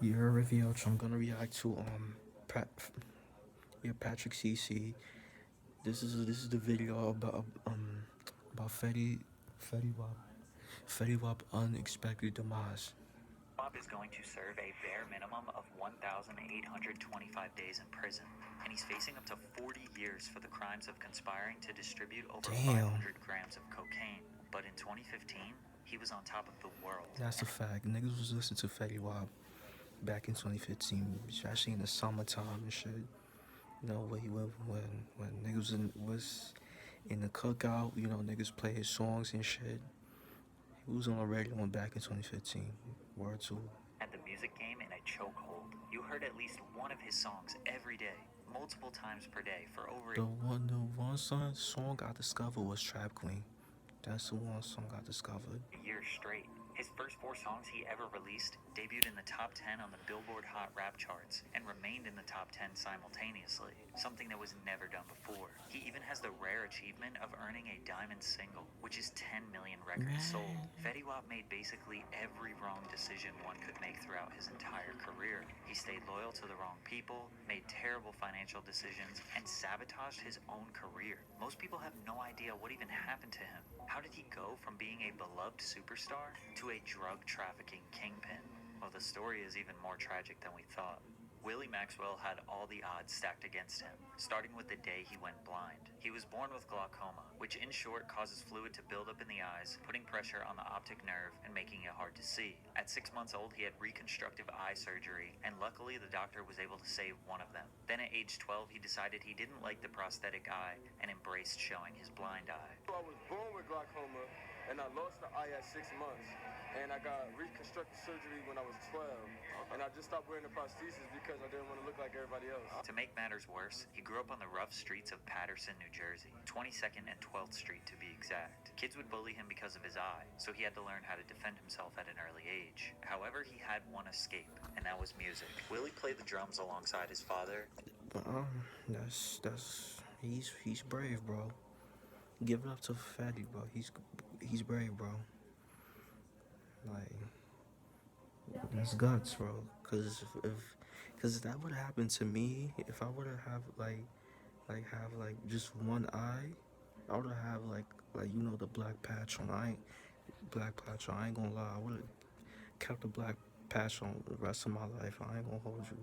Your review. I'm gonna react to Pat, Patrick CC. This is the video about Fetty Wap Fetty Wap unexpected demise. Bob is going to serve a bare minimum of 1,825 days in prison, and he's facing up to 40 years for the crimes of conspiring to distribute over Damn, 500 grams of cocaine. But in 2015, he was on top of the world. that's a fact. Niggas was listening to Fetty Wap back in 2015, especially in the summertime and shit. You know when niggas was in the cookout. You know niggas play his songs and shit. He was on the radio one back in 2015. Word two. At the music game in a chokehold. You heard at least one of his songs every day, multiple times per day for over The one song I discovered was Trap Queen. That's the one song I discovered. a year straight. His first 4 songs he ever released debuted in the top 10 on the Billboard Hot Rap charts and remained in the top 10 simultaneously, something that was never done before. He even has the rare achievement of earning a diamond single, which is 10 million records sold. Fetty Wap made basically every wrong decision one could make throughout his entire career. He stayed loyal to the wrong people, made terrible financial decisions, and sabotaged his own career. Most people have no idea what even happened to him. How did he go from being a beloved superstar to a drug trafficking kingpin? Well, the story is even more tragic than we thought. Willie Maxwell had all the odds stacked against him, starting with the day he went blind. He was born with glaucoma, which in short causes fluid to build up in the eyes, putting pressure on the optic nerve and making it hard to see. At 6 months old, he had reconstructive eye surgery, and luckily the doctor was able to save one of them. Then at age 12, he decided he didn't like the prosthetic eye and embraced showing his blind eye. I was born with glaucoma, and I lost the eye at 6 months, and I got reconstructive surgery when I was 12, and I just stopped wearing the prosthesis because I didn't want to look like everybody else. To make matters worse, he grew up on the rough streets of Paterson, New Jersey, 22nd and 12th Street to be exact. Kids would bully him because of his eye, so he had to learn how to defend himself at an early age. However, he had one escape, and that was music. Willie played the drums alongside his father. But that's he's brave, bro. Give it up to Fetty, bro. He's brave, bro. Like that's guts, bro. Cause that would have happened to me if I would have have like just one eye. I would have like you know the black patch on. Black patch on. I ain't gonna lie. I would have kept the black patch on the rest of my life. I ain't gonna hold you.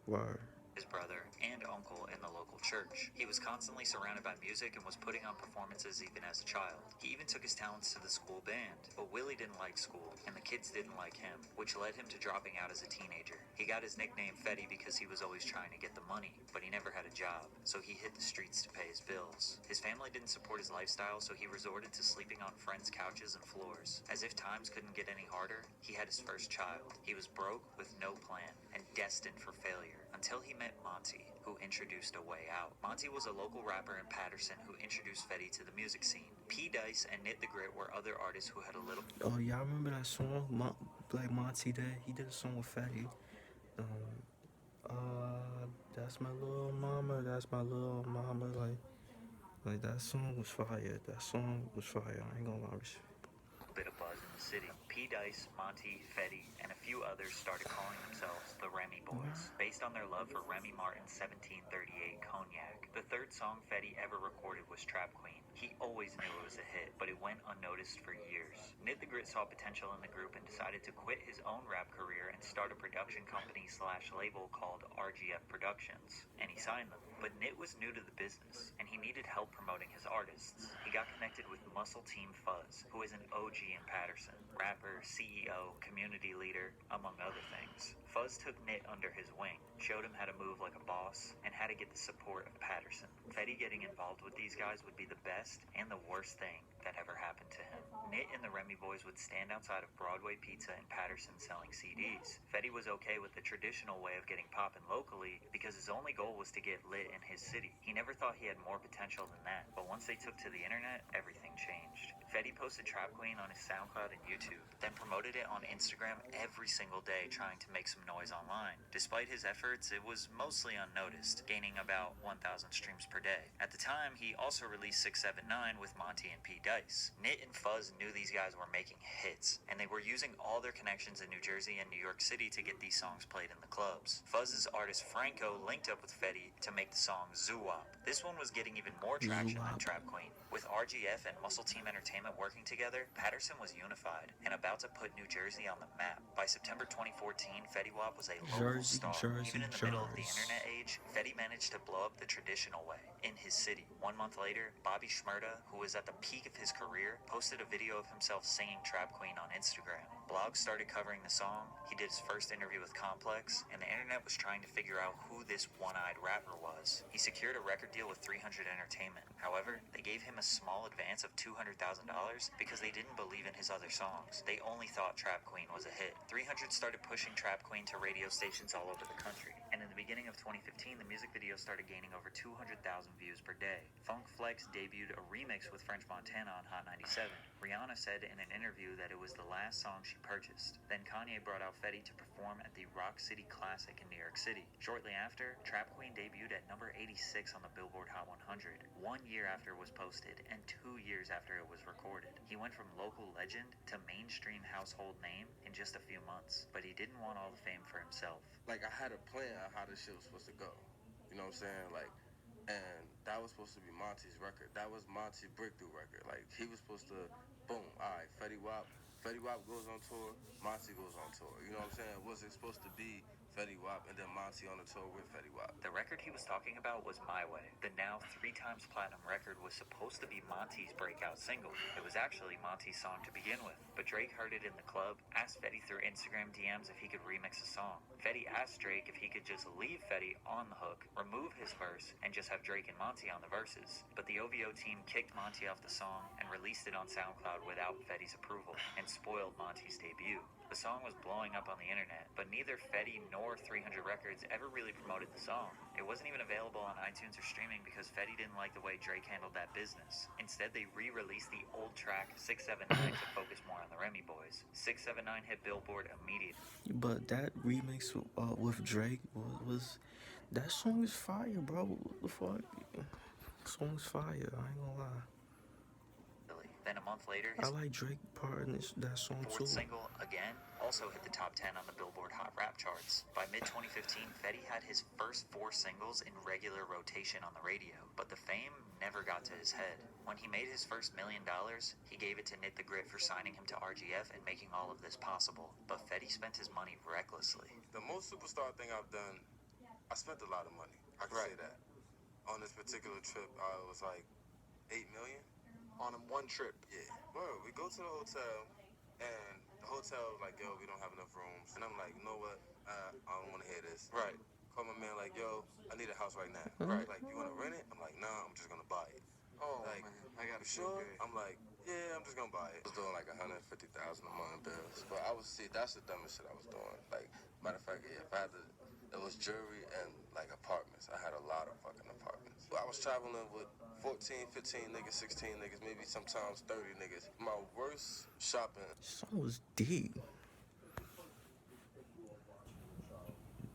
Word. His brother, and uncle in the local church. He was constantly surrounded by music and was putting on performances even as a child. He even took his talents to the school band. But Willie didn't like school, and the kids didn't like him, which led him to dropping out as a teenager. He got his nickname Fetty because he was always trying to get the money, but he never had a job, so he hit the streets to pay his bills. His family didn't support his lifestyle, so he resorted to sleeping on friends' couches and floors. As if times couldn't get any harder, he had his first child. He was broke with no plan and destined for failure until he met Monty, who introduced a way out. Monty was a local rapper in Paterson who introduced Fetty to the music scene. P. Dice and Knit the Grit were other artists who had a little. Oh yeah, I remember that song. Like Monty did. He did a song with Fetty. Um, that's my little mama. That's my little mama. Like that song was fire. That song was fire. I ain't gonna lie. Bit of buzz in the city. P. Dice, Monty, Fetty, and a few others started calling themselves the Remy Boys, based on their love for Remy Martin's 1738 cognac. The third song Fetty ever recorded was Trap Queen. He always knew it was a hit, but it went unnoticed for years. Knit the Grit saw potential in the group and decided to quit his own rap career and start a production company / label called RGF Productions, and he signed them. But Knit was new to the business, and he needed help promoting his artists. He got connected with Muscle Team Fuzz, who is an OG in Paterson, rapper, CEO, community leader, among other things. Fuzz took Knit under his wing, showed him how to move like a boss, and how to get the support of Paterson. Fetty getting involved with these guys would be the best and the worst thing that ever happened to him. Knit and the Remy Boys would stand outside of Broadway Pizza in Paterson selling CDs. Fetty was okay with the traditional way of getting poppin' locally because his only goal was to get lit in his city. He never thought he had more potential than that, but once they took to the internet, everything changed. Fetty posted Trap Queen on his SoundCloud and YouTube, then promoted it on Instagram every single day trying to make some noise online. Despite his efforts, it was mostly unnoticed, gaining about 1,000 streams per day. At the time, he also released 679 with Monty and P. Ice. Nit and Fuzz knew these guys were making hits, and they were using all their connections in New Jersey and New York City to get these songs played in the clubs. Fuzz's artist Franco linked up with Fetty to make the song Zoo-Wop. This one was getting even more traction than Trap Queen. With RGF and Muscle Team Entertainment working together, Patterson was unified and about to put New Jersey on the map. By September 2014, Fetty Wap was a local star. Even in the middle of the internet age, Fetty managed to blow up the traditional way, in his city. 1 month later, Bobby Shmurda, who was at the peak of his career, posted a video of himself singing Trap Queen on Instagram. Blogs started covering the song, he did his first interview with Complex, and the internet was trying to figure out who this one-eyed rapper was. He secured a record deal with 300 Entertainment. However, they gave him a small advance of $200,000 because they didn't believe in his other songs. They only thought Trap Queen was a hit. 300 started pushing Trap Queen to radio stations all over the country. And in the beginning of 2015, the music video started gaining over 200,000 views per day. Funk Flex debuted a remix with French Montana on Hot 97. Rihanna said in an interview that it was the last song she purchased. Then Kanye brought out Fetty to perform at the Rock City Classic in New York City. Shortly after, Trap Queen debuted at number 86 on the Billboard Hot 100, 1 year after it was posted and 2 years after it was recorded. He went from local legend to mainstream household name in just a few months, but he didn't want all the fame for himself. Like, I had a plan of how this shit was supposed to go. You know what I'm saying? Like, and that was supposed to be Monty's record. That was Monty's breakthrough record. Like, he was supposed to, boom, all right, Fetty Wap goes on tour, Monty goes on tour. You know what I'm saying? Was it supposed to be Fetty Wap and then Monty on the tour with Fetty Wap? The record he was talking about was My Way. The now 3 times platinum record was supposed to be Monty's breakout single. It was actually Monty's song to begin with, but Drake heard it in the club, asked Fetty through Instagram DMs if he could remix the song. Fetty asked Drake if he could just leave Fetty on the hook, remove his verse, and just have Drake and Monty on the verses. But the OVO team kicked Monty off the song and released it on SoundCloud without Fetty's approval, and spoiled Monty's debut. The song was blowing up on the internet, but neither Fetty nor 300 Records ever really promoted the song. It wasn't even available on iTunes or streaming because Fetty didn't like the way Drake handled that business. Instead, they re-released the old track 679 to focus more on the Remy Boys. 679 hit Billboard immediately. But that remix with Drake was that song is fire, bro. What the fuck? Song's fire. I ain't gonna lie. Then a month later, I like Drake part in that song too. Fourth single, Again, also hit the top 10 on the Billboard Hot Rap charts. By mid-2015, Fetty had his first 4 singles in regular rotation on the radio, but the fame never got to his head. When he made his first $1 million, he gave it to Nit the Grit for signing him to RGF and making all of this possible. But Fetty spent his money recklessly. The most superstar thing I've done, I spent a lot of money. I can say that. On this particular trip, I was like $8 million. On one trip? Yeah. Bro, we go to the hotel, and the hotel was like, yo, we don't have enough rooms. And I'm like, you know what? I don't want to hear this. Right. Call my man like, yo, I need a house right now. Right. Like, you want to rent it? I'm like, nah, I'm just going to buy it. Oh, like, man. I got to sure? I'm like, yeah, I'm just going to buy it. I was doing like $150,000 a month bills. But I was, see, that's the dumbest shit I was doing. Like, matter of fact, yeah, if I had to, it was jewelry and like apartments. I had a lot of fucking apartments. I was traveling with 14, 15 niggas, 16 niggas, maybe sometimes 30 niggas. My worst shopping. This song was deep.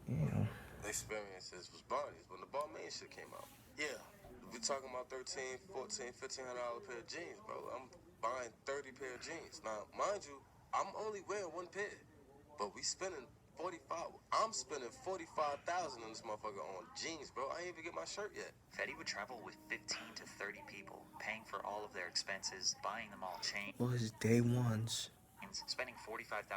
Yeah. Experiences was Barney's when the Balmain shit came out. Yeah. We talking about $1,300, $1,400, $1,500 pair of jeans, bro. I'm buying 30 pair of jeans. Now, mind you, I'm only wearing 1 pair, but we spending I'm spending $45,000 in this motherfucker on jeans, bro. I ain't even get my shirt yet. Fetty would travel with 15 to 30 people, paying for all of their expenses, buying them all chains. Well, his day ones. Spending $45,000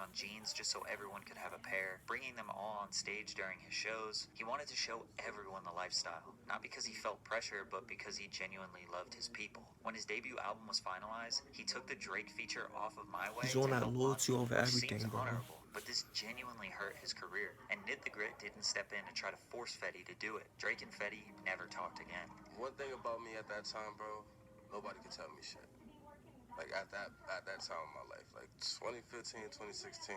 on jeans just so everyone could have a pair, bringing them all on stage during his shows. He wanted to show everyone the lifestyle, not because he felt pressure, but because he genuinely loved his people. When his debut album was finalized, he took the Drake feature off of My Way. He's on that loyalty over everything, bro. Honorable, but this genuinely hurt his career, and Nit the Grit didn't step in to try to force Fetty to do it. Drake and Fetty never talked again. One thing about me at that time, bro, nobody could tell me shit. Like, at that time in my life, like 2015, 2016,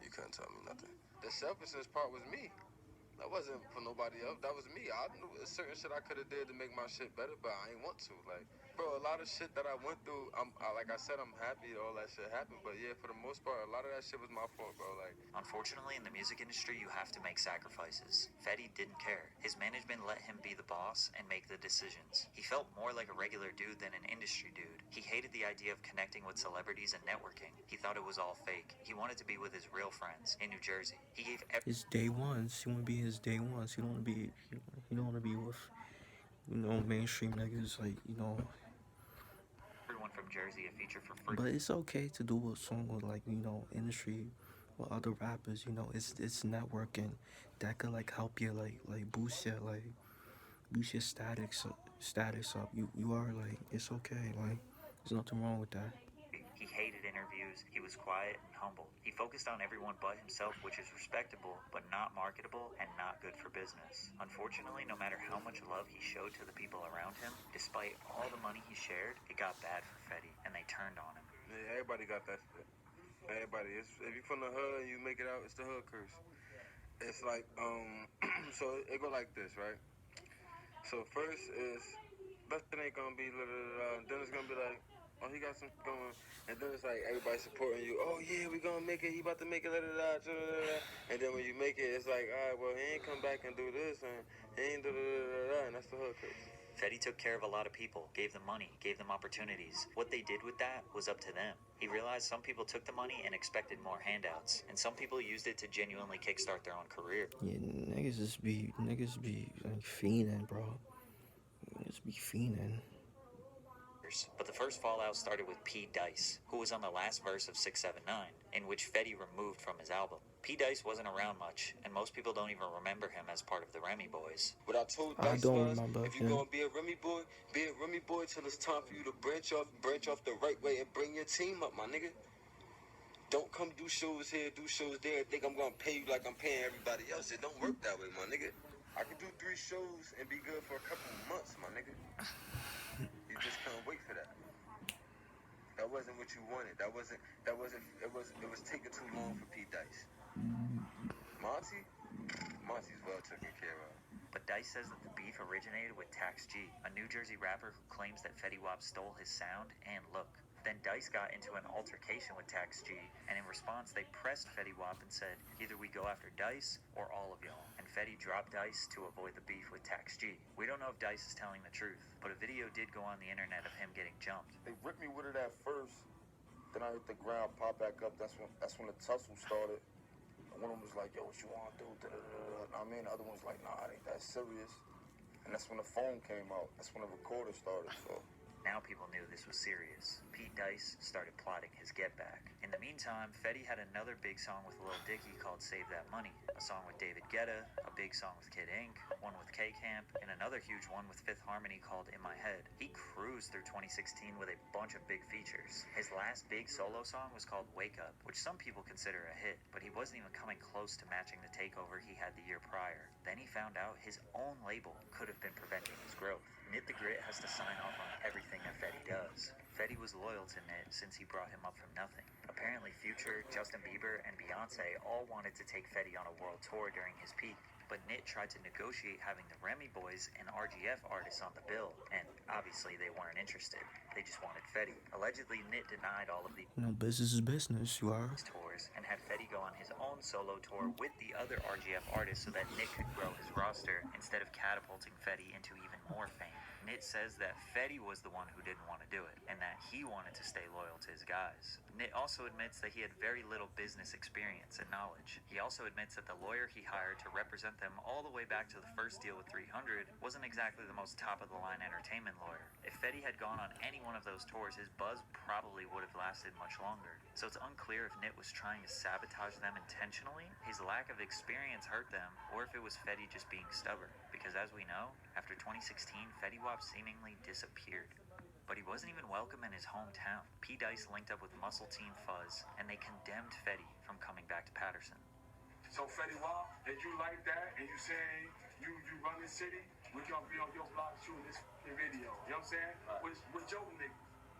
you couldn't tell me nothing. The selfishness part was me. That wasn't for nobody else. That was me. I knew certain shit I could have did to make my shit better, but I ain't want to. Like, Bro, a lot of shit that I went through, like I said, I'm happy all that shit happened. But yeah, for the most part, a lot of that shit was my fault, bro. Like, Unfortunately, in the music industry, you have to make sacrifices. Fetty didn't care. His management let him be the boss and make the decisions. He felt more like a regular dude than an industry dude. He hated the idea of connecting with celebrities and networking. He thought it was all fake. He wanted to be with his real friends in New Jersey. He gave His day ones. He want to be his day ones. He don't want to be. He don't want to be with, mainstream niggas. Like, everyone from Jersey a feature for free. But it's okay to do a song with, like, industry with other rappers. It's networking that could, like, help you, like boost your status up. You are, like, it's okay. Like, there's nothing wrong with that. He hated interviews. He was quiet and humble. He focused on everyone but himself, which is respectable, but not marketable and not good for business. Unfortunately, no matter how much love he showed to the people around him, despite all the money he shared, it got bad for Fetty, and they turned on him. yeah, everybody got that shit. Everybody. If you from the hood and you make it out, it's the hood curse. It's like, so it go like this, right? So first is, that shit ain't gonna be then it's gonna be like, oh, he got some going, and then it's like everybody supporting you. Oh yeah, we gonna make it. He about to make it. And then when you make it, it's like, all right, well, he ain't come back and do this, and he ain't and that's the hood curse. Fetty took care of a lot of people, gave them money, gave them opportunities. What they did with that was up to them. He realized some people took the money and expected more handouts, and some people used it to genuinely kickstart their own career. Yeah, niggas be like fiending, bro. Niggas be fiending. But the first fallout started with P. Dice, who was on the last verse of 679, in which Fetty removed from his album. P. Dice wasn't around much, and most people don't even remember him as part of the Remy Boys. What I told I Dice don't was, remember if you're him. gonna be a Remy boy till it's time for you to branch off the right way and bring your team up, my nigga. Don't come do shows here, do shows there, and think I'm gonna pay you like I'm paying everybody else. It don't work that way, my nigga. I can do 3 shows and be good for a couple months, my nigga. You just can't wait for that. That wasn't what you wanted. It was taking too long for P. Dice. Monty's well taken care of. But Dice says that the beef originated with Tax G, a New Jersey rapper who claims that Fetty Wap stole his sound and look. Then Dice got into an altercation with Tax G, and in response they pressed Fetty Wap and said, either we go after Dice or all of y'all. And Fetty dropped Dice to avoid the beef with Tax G. We don't know if Dice is telling the truth, but a video did go on the internet of him getting jumped. They ripped me with it at first, then I hit the ground, pop back up. That's when the tussle started. One of them was like, yo, what you want to do? I mean, the other one was like, nah, it ain't that serious. And that's when the phone came out. That's when the recorder started, so. Now people knew this was serious. Pete Dice started plotting his get back. In the meantime, Fetty had another big song with Lil Dicky called Save That Money, a song with David Guetta, a big song with Kid Ink, one with K-Camp, and another huge one with Fifth Harmony called In My Head. He cruised through 2016 with a bunch of big features. His last big solo song was called Wake Up, which some people consider a hit, but he wasn't even coming close to matching the takeover he had the year prior. Then he found out his own label could have been preventing his growth. Nit the Grit has to sign off on everything that Fetty does. Fetty was loyal to Nit since he brought him up from nothing. Apparently Future, Justin Bieber, and Beyonce all wanted to take Fetty on a world tour during his peak, but Nit tried to negotiate having the Remy Boys and RGF artists on the bill, and obviously they weren't interested. They just wanted Fetty. Allegedly, Nit denied all of these Business is business, you are. tours and had Fetty go on his own solo tour with the other RGF artists so that Nit could grow his roster instead of catapulting Fetty into even more fame. Nit says that Fetty was the one who didn't want to do it, and that he wanted to stay loyal to his guys. Nit also admits that he had very little business experience and knowledge. He also admits that the lawyer he hired to represent them all the way back to the first deal with 300 wasn't exactly the most top-of-the-line entertainment lawyer. If Fetty had gone on any one of those tours, his buzz probably would have lasted much longer. So it's unclear if Nit was trying to sabotage them intentionally, his lack of experience hurt them, or if it was Fetty just being stubborn. Because as we know, after 2016, Fetty Wap seemingly disappeared. But he wasn't even welcome in his hometown. P. Dice linked up with Muscle Team Fuzz, and they condemned Fetty from coming back to Patterson. So Fetty Wap, if you like that, and you saying you run the city, we gonna be on your block shooting this video. You know what I'm saying? With your nigga.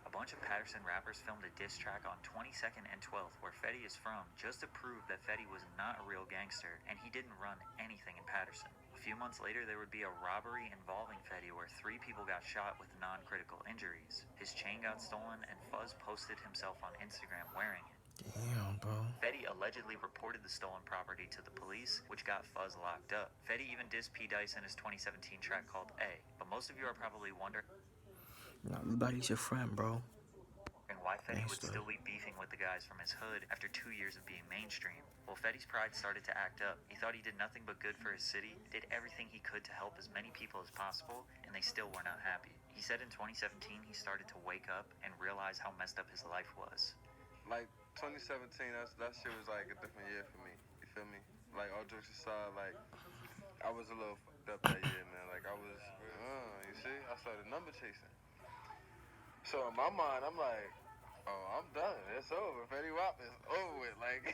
A bunch of Patterson rappers filmed a diss track on 22nd and 12th, where Fetty is from, just to prove that Fetty was not a real gangster and he didn't run anything in Patterson. A few months later, there would be a robbery involving Fetty where 3 people got shot with non-critical injuries. His chain got stolen and Fuzz posted himself on Instagram wearing it. Damn, bro. Fetty allegedly reported the stolen property to the police, which got Fuzz locked up. Fetty even dissed P. Dice in his 2017 track called A, but most of you are probably wondering Everybody's your friend, bro. why Fetty would Gangster. still be beefing with the guys from his hood after 2 years of being mainstream. Well, Fetty's pride started to act up. He thought he did nothing but good for his city, did everything he could to help as many people as possible, and they still were not happy. He said in 2017 he started to wake up and realize how messed up his life was. Like 2017, that shit was like a different year for me. You feel me? Like all jokes aside, like I was a little fucked up that year, man. Like I was, you see, I started number chasing. So in my mind, I'm like, oh, I'm done. It's over. Fetty Wap is over with. Like.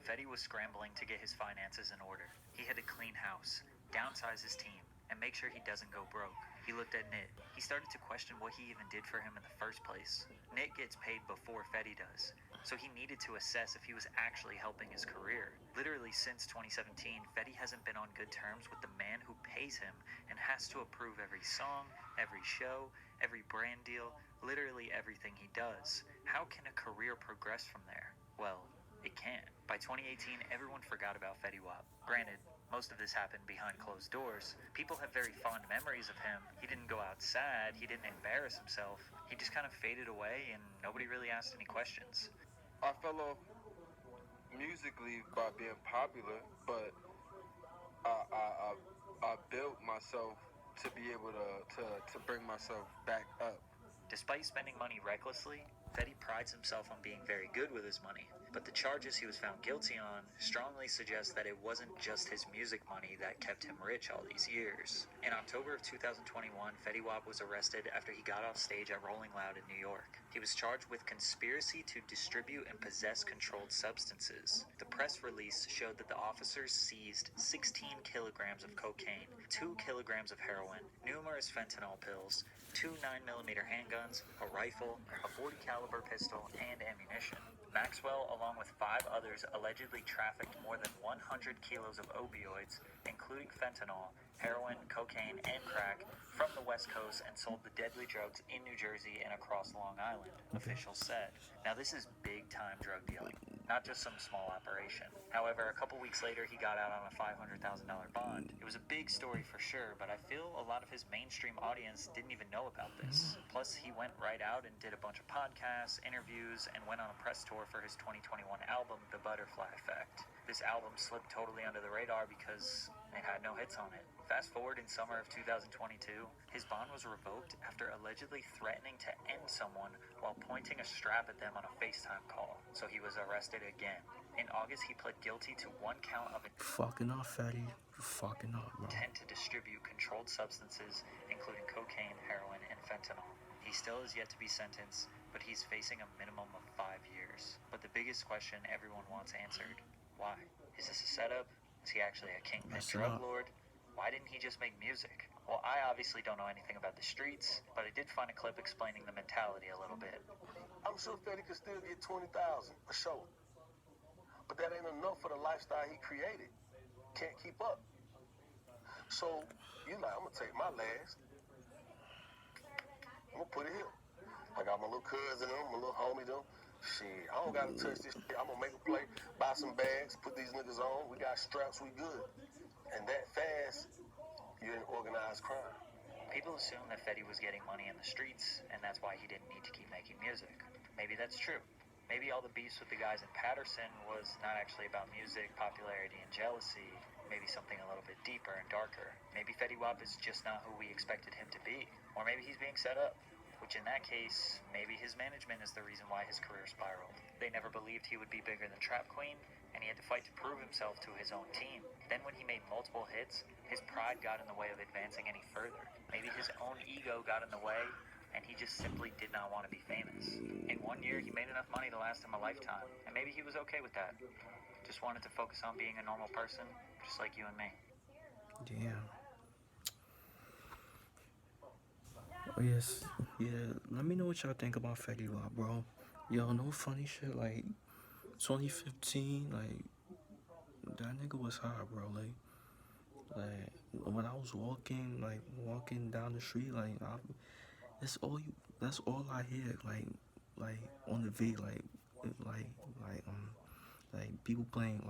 Fetty was scrambling to get his finances in order. He had to clean house, downsize his team, and make sure he doesn't go broke. He looked at Nit. He started to question what he even did for him in the first place. Nit gets paid before Fetty does, so he needed to assess if he was actually helping his career. Literally since 2017, Fetty hasn't been on good terms with the man who pays him and has to approve every song, every show, every brand deal, literally everything he does. How can a career progress from there? Well, it can't. By 2018, everyone forgot about Fetty Wap. Granted, most of this happened behind closed doors. People have very fond memories of him. He didn't go out sad, he didn't embarrass himself. He just kind of faded away and nobody really asked any questions. I fell off musically by being popular, but I built myself to be able to bring myself back up. Despite spending money recklessly, Fetty prides himself on being very good with his money, but the charges he was found guilty on strongly suggest that it wasn't just his music money that kept him rich all these years. In October of 2021, Fetty Wap was arrested after he got off stage at Rolling Loud in New York. He was charged with conspiracy to distribute and possess controlled substances. The press release showed that the officers seized 16 kilograms of cocaine, 2 kilograms of heroin, numerous fentanyl pills, 2 9mm handguns, a rifle, a .40 caliber pistol, and ammunition. Maxwell, along with 5 others, allegedly trafficked more than 100 kilos of opioids, including fentanyl, heroin, cocaine, and crack, from the West Coast and sold the deadly drugs in New Jersey and across Long Island, officials said. Now this is big-time drug dealing, not just some small operation. However, a couple weeks later, he got out on a $500,000 bond. It was a big story for sure, but I feel a lot of his mainstream audience didn't even know about this. Plus, he went right out and did a bunch of podcasts, interviews, and went on a press tour for his 2021 album, The Butterfly Effect. This album slipped totally under the radar because it had no hits on it. Fast forward in summer of 2022, his bond was revoked after allegedly threatening to end someone while pointing a strap at them on a FaceTime call. So he was arrested again. In August, he pled guilty to 1 count of Fucking up, Fetty. You fucking up, bro. intent to distribute controlled substances, including cocaine, heroin, and fentanyl. He still is yet to be sentenced, but he's facing a minimum of 5 years. But the biggest question everyone wants answered, why? Is this a setup? Is he actually a kingpin Messing drug up. lord? Why didn't he just make music? Well, I obviously don't know anything about the streets, but I did find a clip explaining the mentality a little bit. I'm sure Fetty could still get 20,000 a show. But that ain't enough for the lifestyle he created. Can't keep up. So, you like, I'm gonna take my last. I'm gonna put it here. I got my little cousin, my little homie, them. Shit, I don't gotta touch this shit. I'm gonna make a play, buy some bags, put these niggas on. We got straps, we good. And that fast, you're in organized crime. People assume that Fetty was getting money in the streets, and that's why he didn't need to keep making music. Maybe that's true. Maybe all the beefs with the guys in Patterson was not actually about music, popularity, and jealousy. Maybe something a little bit deeper and darker. Maybe Fetty Wap is just not who we expected him to be. Or maybe he's being set up. Which in that case, maybe his management is the reason why his career spiraled. They never believed he would be bigger than Trap Queen, and he had to fight to prove himself to his own team. Then when he made multiple hits, his pride got in the way of advancing any further. Maybe his own ego got in the way, and he just simply did not want to be famous. In 1 year, he made enough money to last him a lifetime, and maybe he was okay with that. Just wanted to focus on being a normal person, just like you and me. Damn. Oh, yes, yeah. Let me know what y'all think about Fetty Wap, bro. Yo, no funny shit. Like 2015, like that nigga was hot, bro. Like when I was walking down the street, that's all you. That's all I hear. Like on the V, like, like, like people playing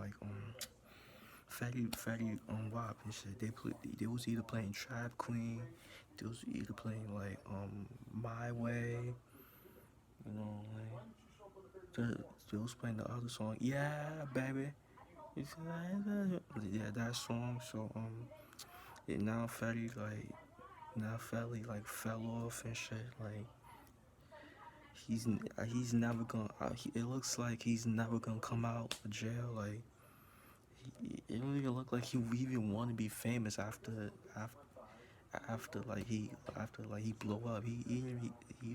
Fetty WAP and shit. They was either playing Trap Queen, they was either playing My Way, you know, they was playing the other song, Yeah Baby. Yeah, that song. So and now Fetty like fell off and shit. Like he's never gonna. It looks like he's never gonna come out of jail. Like it don't even look like he even want to be famous after like he blow up. He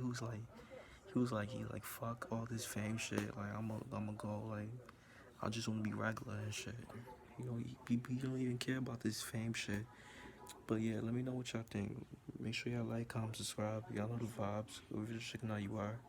was like he like fuck all this fame shit. Like I'm gonna go like I just want to be regular and shit. You know he don't even care about this fame shit. But yeah, let me know what y'all think. Make sure y'all like, comment, subscribe. Y'all know the vibes. We're just checking out you are.